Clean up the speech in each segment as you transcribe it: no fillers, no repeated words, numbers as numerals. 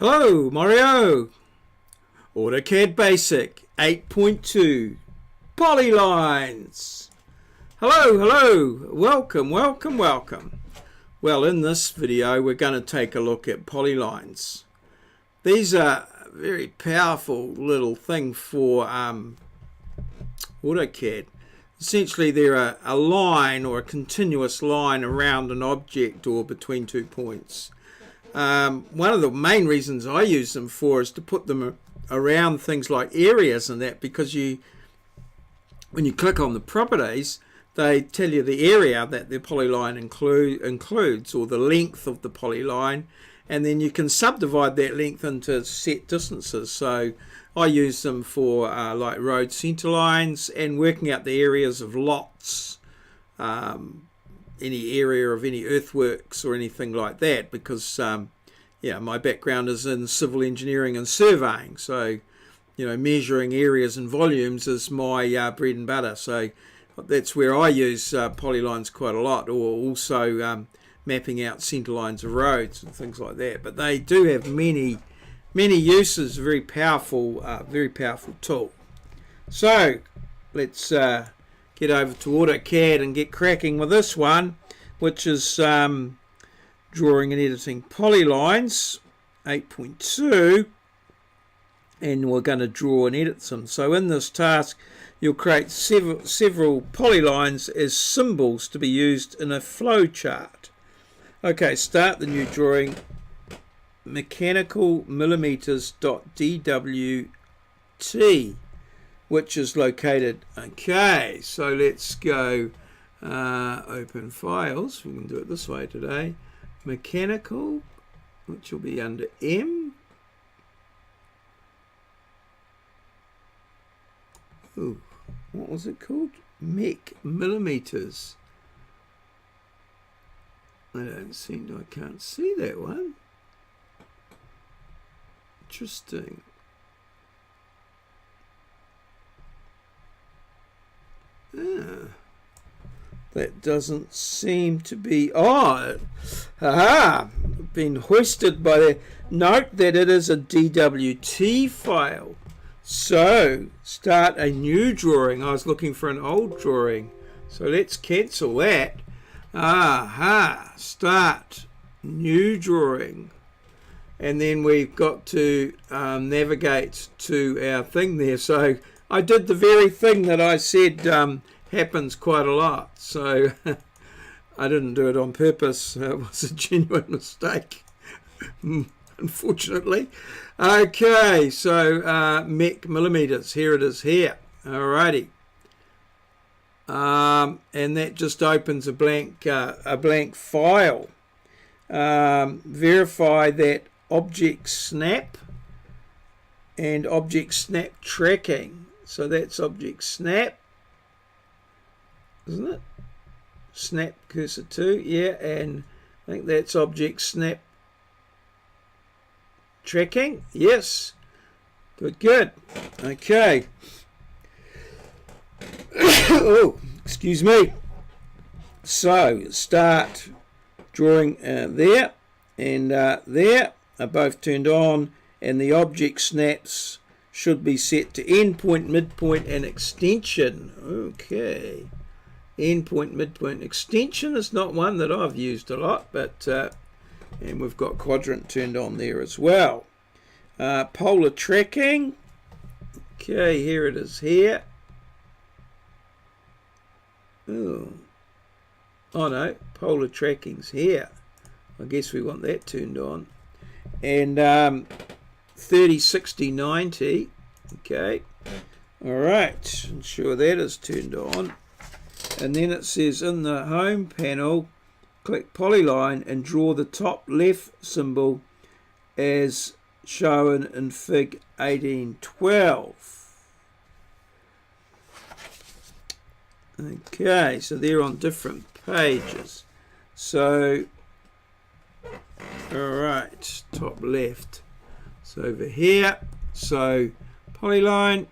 Hello, Mario! AUTOCAD BASIC 8.2 Polylines. Hello, welcome. Well, in this video we're going to take a look at polylines. These are a very powerful little thing for AutoCAD. Essentially they're a line or a continuous line around an object or between 2 points. One of the main reasons I use them for is to put them around things like areas and that, because when you click on the properties, they tell you the area that the polyline includes, or the length of the polyline, and then you can subdivide that length into set distances. So I use them for like road center lines and working out the areas of lots, any area of any earthworks or anything like that, because my background is in civil engineering and surveying, so measuring areas and volumes is my bread and butter. So that's where I use polylines quite a lot, or also mapping out centre lines of roads and things like that. But they do have many uses. Very powerful tool. So let's get over to AutoCAD and get cracking with this one, which is drawing and editing polylines 8.2, and we're going to draw and edit them. So in this task you'll create several polylines as symbols to be used in a flow chart. Okay, start the new drawing. Mechanical millimeters.dwt, which is located. Okay, so let's go open files. We can do it this way today. Mechanical, which will be under M. Ooh, what was it called? Mech millimeters. I can't see that one. Interesting. That doesn't seem to be. Been hoisted by the note that it is a DWT file. So start a new drawing. I was looking for an old drawing, so let's cancel that. Start new drawing, and then we've got to navigate to our thing there. So I did the very thing that I said happens quite a lot, so I didn't do it on purpose. It was a genuine mistake, unfortunately. Okay, so mech millimeters, here it is here. Alrighty, and that just opens a blank file. Verify that object snap and object snap tracking. So that's object snap, isn't it? Snap cursor to, yeah, and I think that's object snap tracking. Yes, good. Okay. Oh, excuse me. So start drawing there and there are both turned on, and the object snaps should be set to endpoint, midpoint, and extension. Okay, endpoint, midpoint, extension is not one that I've used a lot, but and we've got quadrant turned on there as well. Polar tracking. Okay, here it is here. Oh no, polar tracking's here. I guess we want that turned on. And 30, 60, 90. Okay, all right, ensure that is turned on. And then it says in the home panel, click polyline and draw the top left symbol as shown in Fig 1812. Okay, so they're on different pages. So, alright, top left. So over here, so polyline,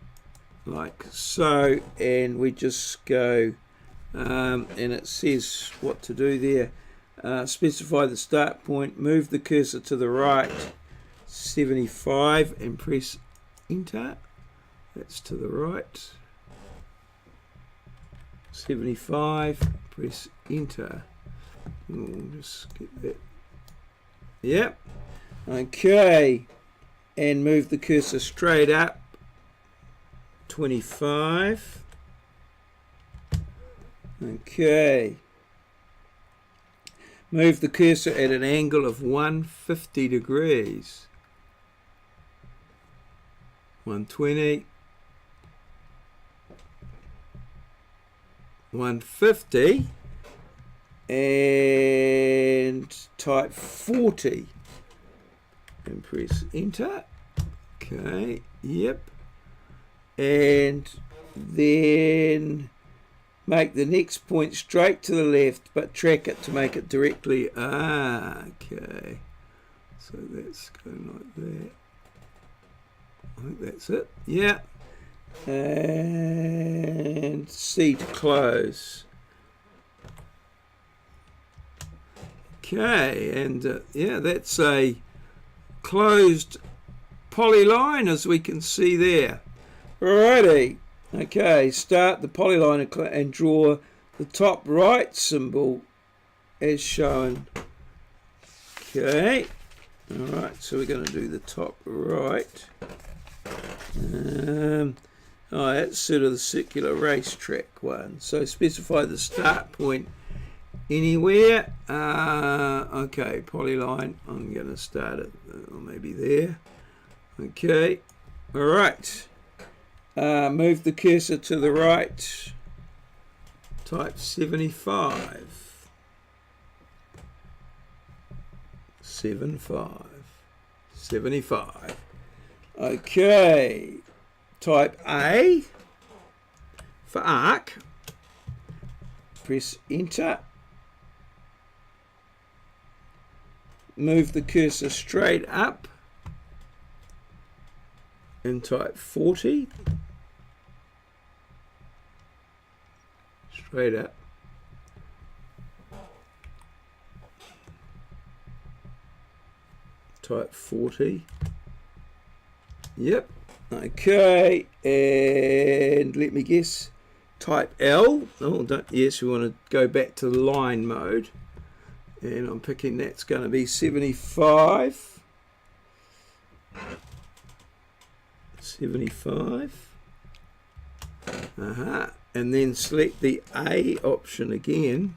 like so, and we just go, and it says what to do there. Specify the start point, move the cursor to the right, 75 and press enter. That's to the right. 75, press enter. We'll just get that. Yep. Okay. And move the cursor straight up. 25. Okay. Move the cursor at an angle of 150 degrees. 120. 150. And type 40. And press enter. Okay. Yep. And then make the next point straight to the left, but track it to make it directly. Okay. So that's going like that. I think that's it. Yeah. And C to close. Okay. And yeah, that's a closed polyline, as we can see there. Alrighty. Okay, start the polyline and draw the top right symbol as shown. Okay. Alright, so we're going to do the top right. Oh, that's sort of the circular racetrack one. So specify the start point anywhere. Okay, polyline. I'm going to start it maybe there. Okay. Alright. Move the cursor to the right, type 75, 75. Okay, type A for arc, press enter, move the cursor straight up and type 40. Straight up. Type 40. Yep. Okay. And let me guess. Type L. Oh, yes, we want to go back to the line mode. And I'm picking that's going to be 75. 75. And then select the A option again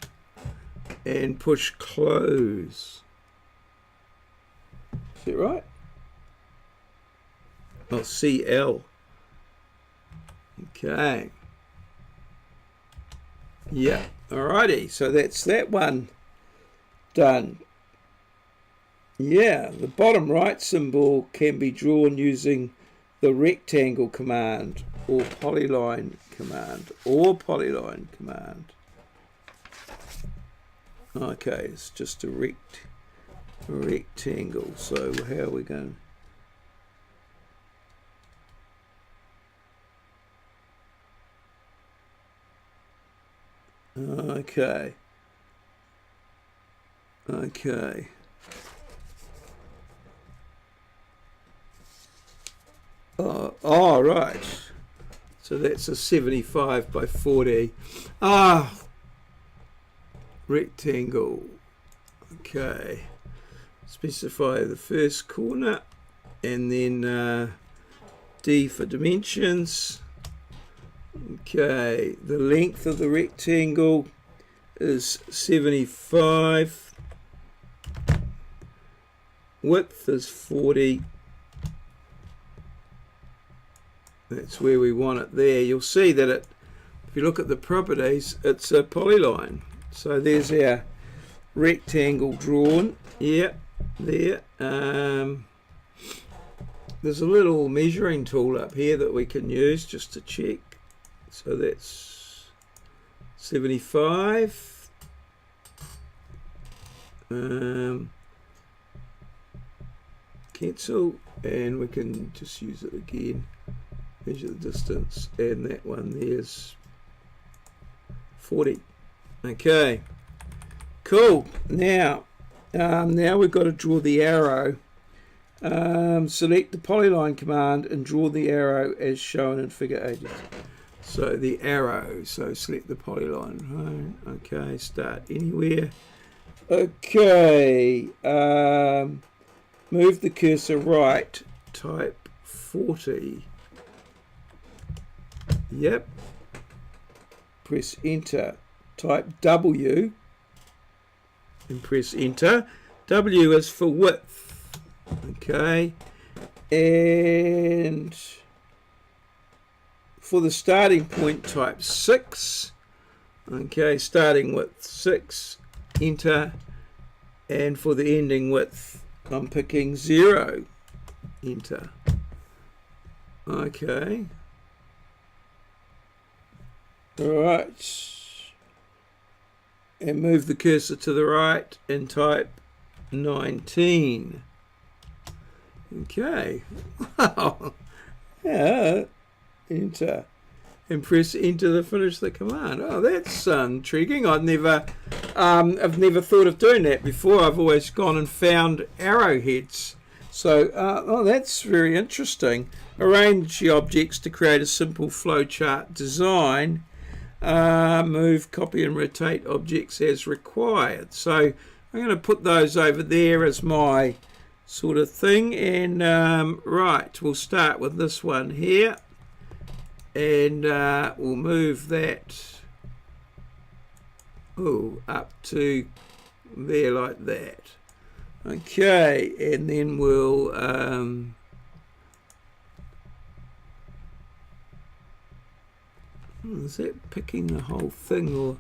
and push close. Is it right? Oh, CL. Okay. Yeah. Alrighty. So that's that one done. Yeah. The bottom right symbol can be drawn using the rectangle command or polyline command Okay, it's just a rectangle. So how are we going? Okay. Oh, right. So that's a 75 by 40. Rectangle. Okay. Specify the first corner and then D for dimensions. Okay. The length of the rectangle is 75. Width is 40. That's where we want it there. You'll see that if you look at the properties, it's a polyline. So there's our rectangle drawn. Yep, there. There's a little measuring tool up here that we can use just to check. So that's 75. Cancel, and we can just use it again. Measure the distance, and that one there's 40. Okay, cool. Now we've got to draw the arrow Select the Polyline command and draw the arrow as shown in figure 8. So the arrow, so select the Polyline, right? Okay, start anywhere. Okay, move the cursor right, type 40. Yep. Press enter. Type W and press enter. W is for width. Okay. And for the starting point, type 6. Okay, starting width 6. Enter. And for the ending width, I'm picking 0. Enter. Okay. Alright. And move the cursor to the right and type 19. Okay. Wow. Yeah. Enter. And press enter to finish the command. Oh, that's intriguing. I've never thought of doing that before. I've always gone and found arrowheads. So, oh, that's very interesting. Arrange the objects to create a simple flowchart design. Move, copy, and rotate objects as required. So, I'm going to put those over there as my sort of thing. And, right, we'll start with this one here. And we'll move that up to there like that. Okay, and then we'll is that picking the whole thing, or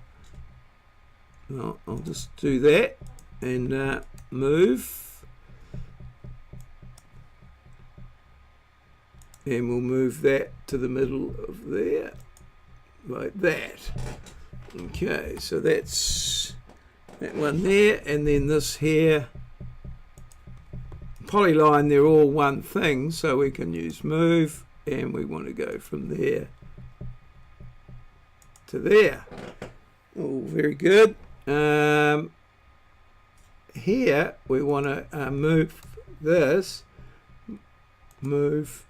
no? I'll just do that and move. And we'll move that to the middle of there, like that. Okay, so that's that one there, and then this here. Polyline, they're all one thing, so we can use move, and we want to go from there to there. Oh, very good. Here, we want to move this, move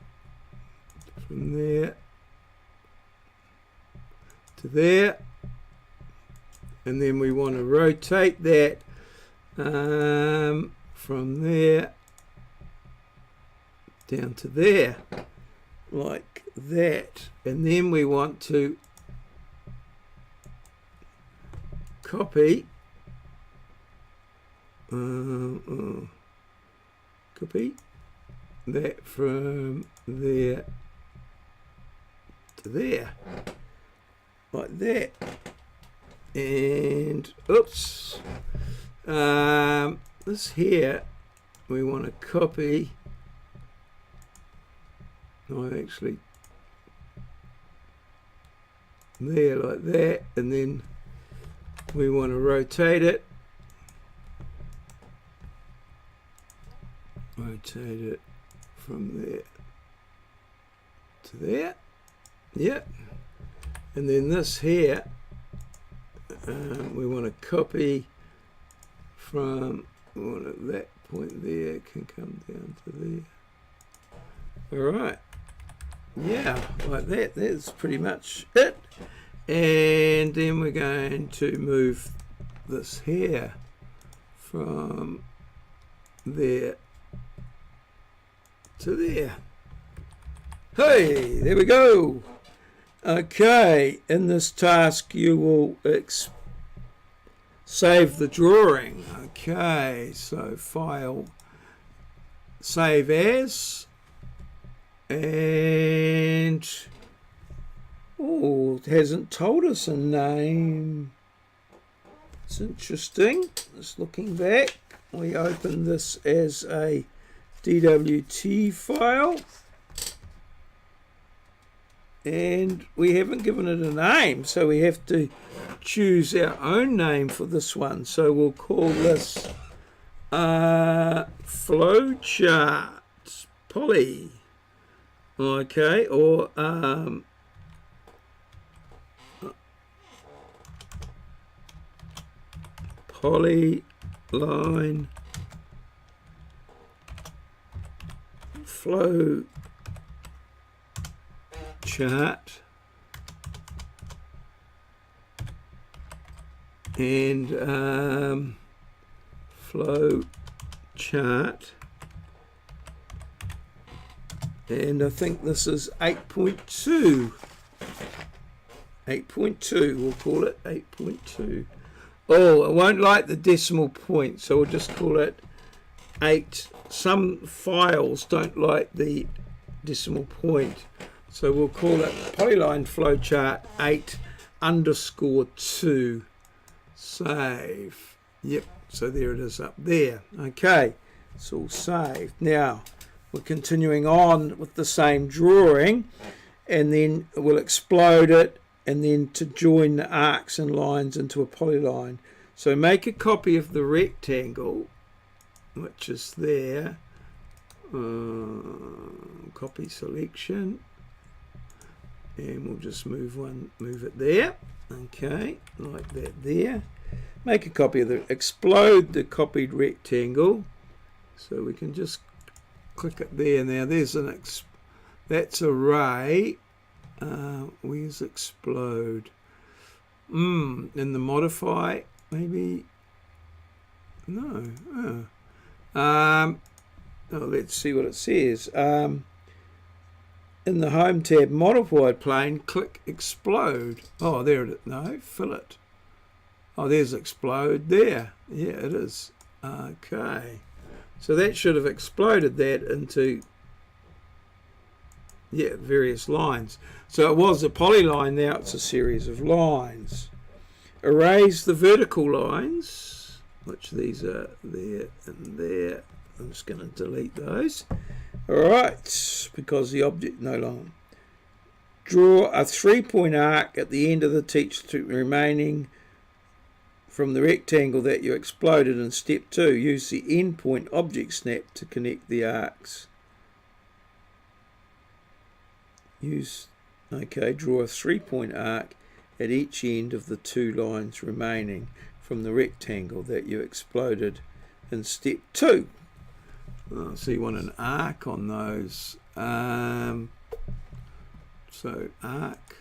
from there to there, and then we want to rotate that from there down to there, like that, and then we want to copy copy that from there to there, like that. And oops, this here we want to copy. Actually there, like that, and then we want to rotate it, from there to there. Yep. And then this here we want to copy from that point there, can come down to there. All right. Yeah, like that. That's pretty much it. And then we're going to move this here from there to there. Hey, there we go. Okay, in this task you will save the drawing. Okay, so file, save as, and it hasn't told us a name. It's interesting. Just looking back, we open this as a DWT file, and we haven't given it a name, so we have to choose our own name for this one. So we'll call this flowchart poly, okay, or polyline flow chart and flow chart, and I think this is 8.2. 8.2, we'll call it 8.2. Oh, I won't like the decimal point, so we'll just call it 8. Some files don't like the decimal point, so we'll call it Polyline flowchart 8_2. Save. Yep, so there it is up there. Okay, it's all saved. Now we're continuing on with the same drawing, and then we'll explode it, and then to join the arcs and lines into a polyline. So make a copy of the rectangle, which is there. Copy selection, and we'll just move it there. Okay, like that there. Make a copy of explode the copied rectangle, so we can just click it there. Now there's that's array. Where's explode? In the modify, maybe. No. Let's see what it says. In the home tab, modified plane, click explode. Oh, there it is. No, fillet. Oh, there's explode there. Yeah, it is. Okay. So that should have exploded that into, yeah, various lines. So it was a polyline, now it's a series of lines. Erase the vertical lines, which these are there and there. I'm just going to delete those. Alright, because the object no longer. Draw a 3-point arc at the end of the teach remaining from the rectangle that you exploded in step 2. Use the endpoint object snap to connect the arcs. Draw a 3-point arc at each end of the 2 lines remaining from the rectangle that you exploded in step 2. Oh, so you want an arc on those. So arc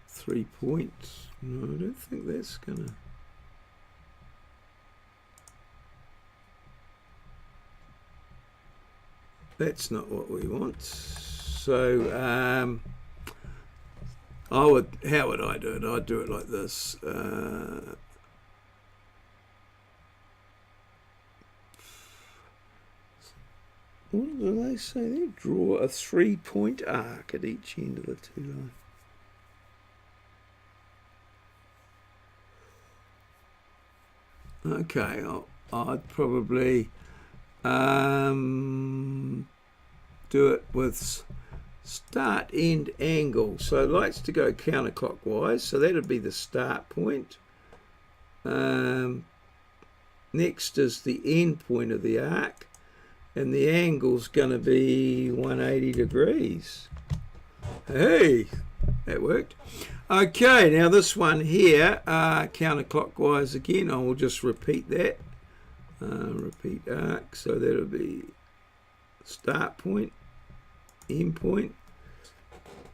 3 points. No, I don't think that's gonna. That's not what we want. So how would I do it? I'd do it like this. What do they say there? Draw a 3-point arc at each end of the 2 lines. Okay, I'd probably do it with start end angle. So it likes to go counterclockwise, so that would be the start point. Next is the end point of the arc, and the angle's going to be 180 degrees. Hey, that worked. Okay, now this one here, counterclockwise again. I will just repeat that. Repeat arc, so that'll be start point, end point,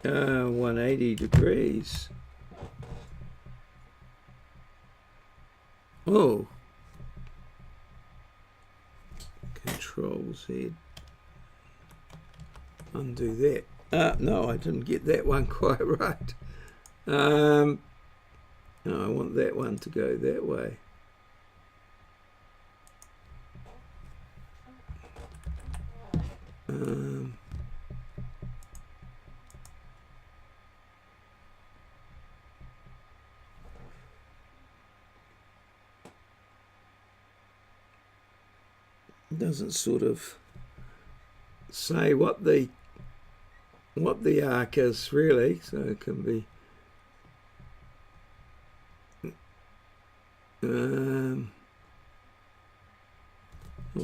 180 degrees. Oh, Control Z, undo that. No, I didn't get that one quite right. No, I want that one to go that way. Doesn't sort of say what the arc is really, so it can be I'll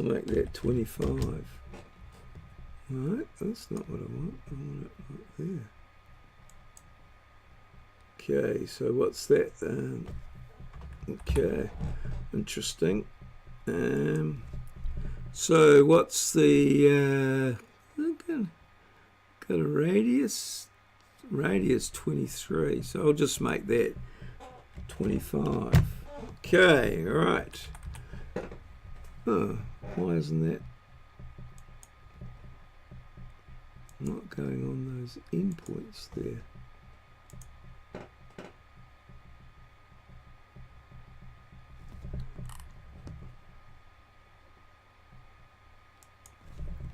make that 25. No, that's not what I want. I want it right there. Okay, so what's that? Okay, interesting. So what's the got a radius 23, so I'll just make that 25. Okay, all right. Oh, why isn't that not going on those endpoints there?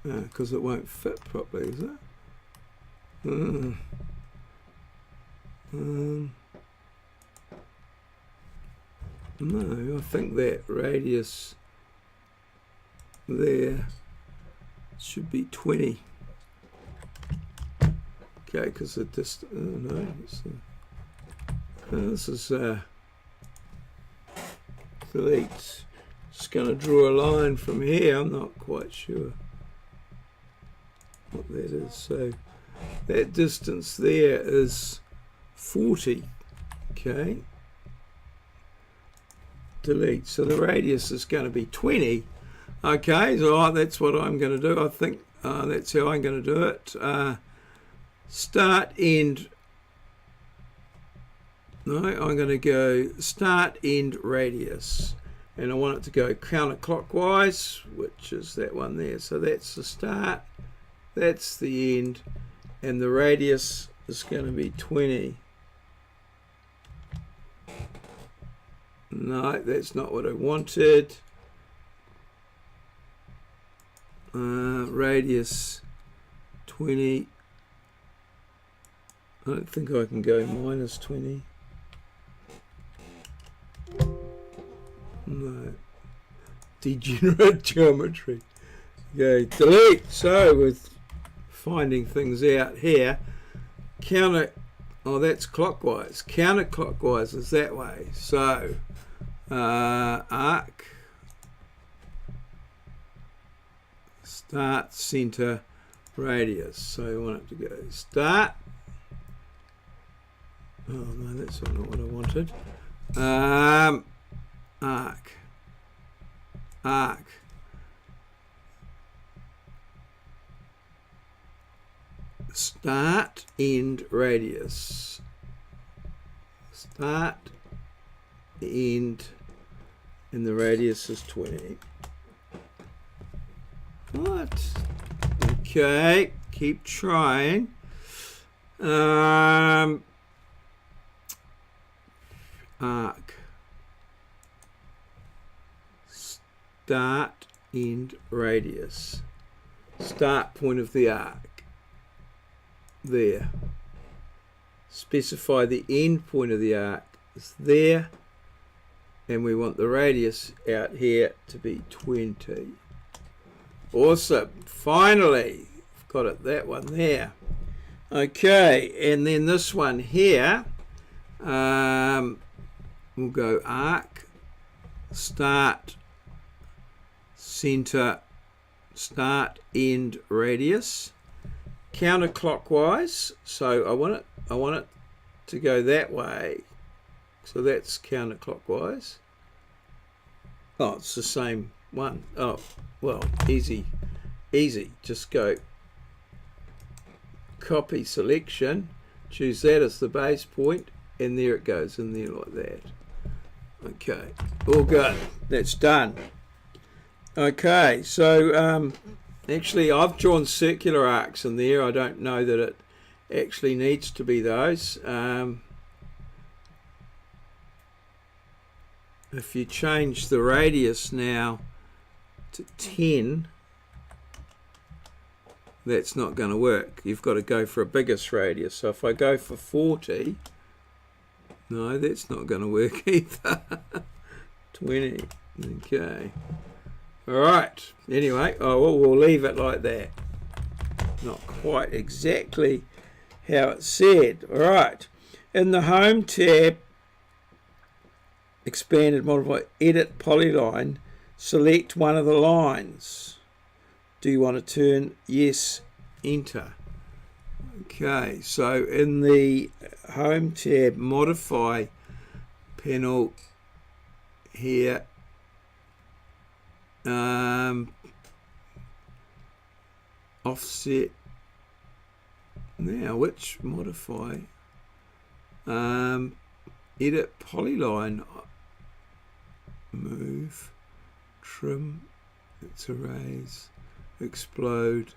Because it won't fit properly, is it? No, I think that radius there should be 20. Okay, because it just, oh no, this is delete. Just going to draw a line from here. I'm not quite sure what that is. So that distance there is 40. Okay. Delete. So the radius is going to be 20. Okay, so that's what I'm going to do. I think that's how I'm going to do it. Start, end. No, I'm going to go start, end, radius. And I want it to go counterclockwise, which is that one there. So that's the start, that's the end, and the radius is going to be 20. No, that's not what I wanted. Radius 20. I don't think I can go minus 20. No. Degenerate geometry. Okay, delete. So with finding things out here, oh, that's clockwise. Counterclockwise is that way. So arc, start, center, radius. So I want it to go start. Oh no, that's not what I wanted. Arc, start, end, radius, start, end, and the radius is 20. What? Okay, keep trying. Arc, start, end, radius, start point of the arc there, specify the end point of the arc is there, and we want the radius out here to be 20. Awesome, finally got it, that one there. Okay, and then this one here, we'll go arc, start, center, start, end, radius, counterclockwise. So I want it to go that way. So that's counterclockwise. Oh, it's the same one. Oh, well, easy. Just go copy selection, choose that as the base point, and there it goes in there like that. Okay, all good. That's done. Okay, so actually I've drawn circular arcs in there. I don't know that it actually needs to be those. If you change the radius now to 10, that's not going to work. You've got to go for a biggest radius. So if I go for 40, no, that's not going to work either. 20. Okay. All right. Anyway, well, we'll leave it like that. Not quite exactly how it said. All right. In the Home tab, expanded, modify, edit polyline, select one of the lines. Do you want to turn yes, enter? Okay, so in the Home tab, modify panel here, offset. Now, which modify? Edit polyline. Move, trim, let's erase, explode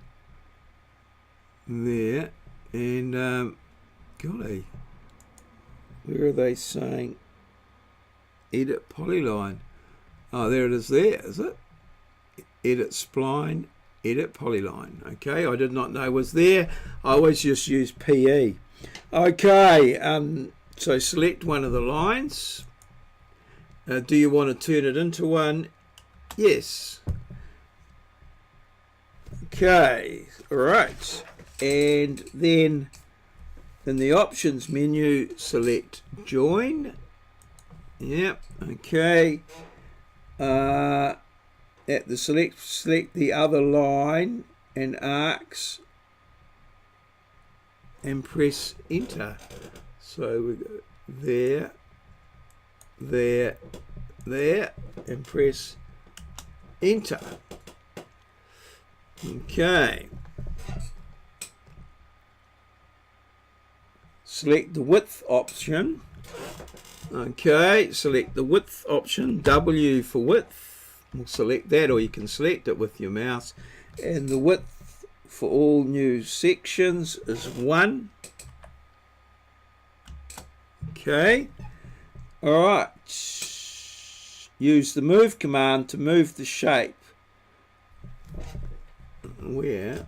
there, and golly, where are they saying edit polyline? Oh, there it is there, is it? Edit spline, edit polyline. Okay, I did not know it was there. I always just use PE. Okay, so select one of the lines. Do you want to turn it into one? Yes. Okay, all right. And then in the options menu, select join. Yep, okay. At the select the other line and arcs and press enter. So we go there, there, there, and press enter. Okay. Select the width option. Okay, select the width option, W for width. We'll select that, or you can select it with your mouse. And the width for all new sections is 1. Okay. All right. Use the move command to move the shape. Where?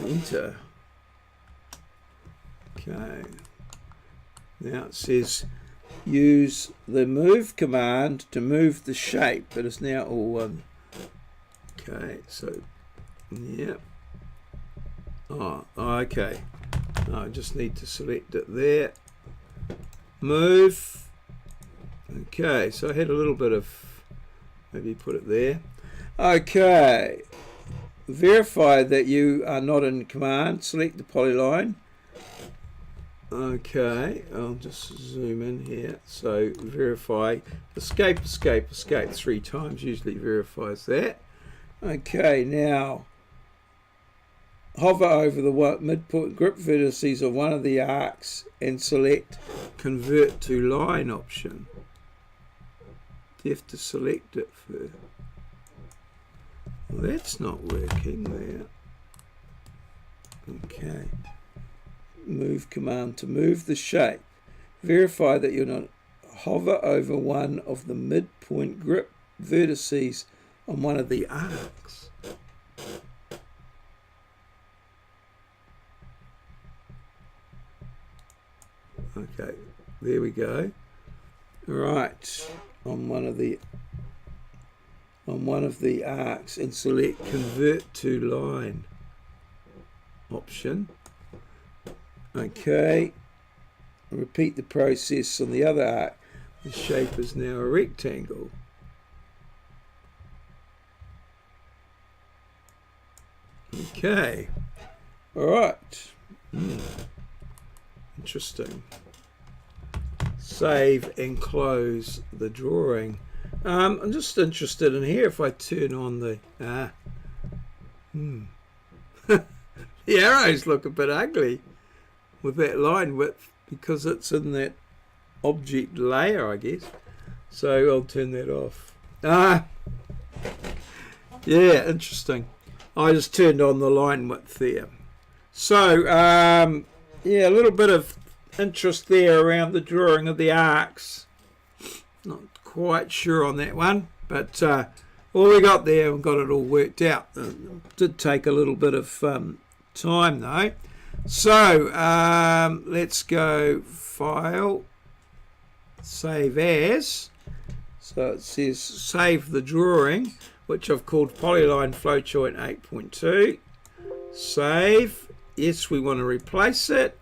Enter. Okay. Now it says use the move command to move the shape. It is now all one. Okay, so yeah. Oh, okay. I just need to select it there. Move. Okay, so I had a little bit of, maybe put it there. Okay. Verify that you are not in command. Select the polyline. Okay, I'll just zoom in here. So verify, escape, escape, escape 3 times usually verifies that. Okay, now hover over the midpoint grip vertices of one of the arcs and select convert to line option. You have to select it first. Well, that's not working there. Okay. Move command to move the shape. Verify that you're not hover over one of the midpoint grip vertices on one of the arcs. Okay, there we go. Right, on one of the arcs and select convert to line option. Okay, repeat the process on the other arc. The shape is now a rectangle. Okay, all right. Interesting. Save and close the drawing. I'm just interested in here if I turn on the the arrows look a bit ugly with that line width because it's in that object layer, I guess. So I'll turn that off. Yeah, interesting. I just turned on the line width there. So yeah, a little bit of interest there around the drawing of the arcs. Not quite sure on that one, but well, we got there and got it all worked out. It did take a little bit of time though. So let's go File, Save As. So it says save the drawing, which I've called Polyline Flowchart 8.2. Save. Yes, we want to replace it.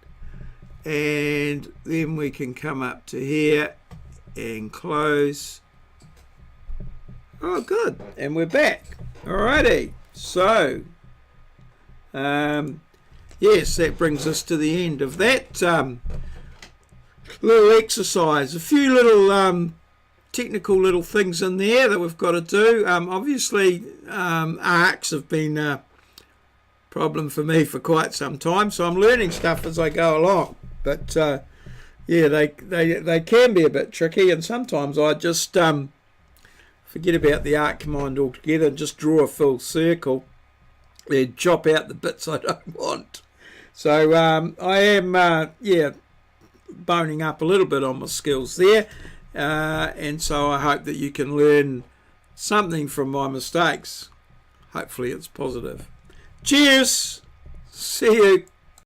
And then we can come up to here and close. Oh, good. And we're back. Alrighty. So, yes, that brings us to the end of that little exercise. A few little technical little things in there that we've got to do. Obviously, arcs have been a problem for me for quite some time, so I'm learning stuff as I go along. But yeah, they can be a bit tricky, and sometimes I just forget about the arc command altogether and just draw a full circle and chop out the bits I don't want. So I am, yeah, boning up a little bit on my skills there. And so I hope that you can learn something from my mistakes. Hopefully it's positive. Cheers. See you.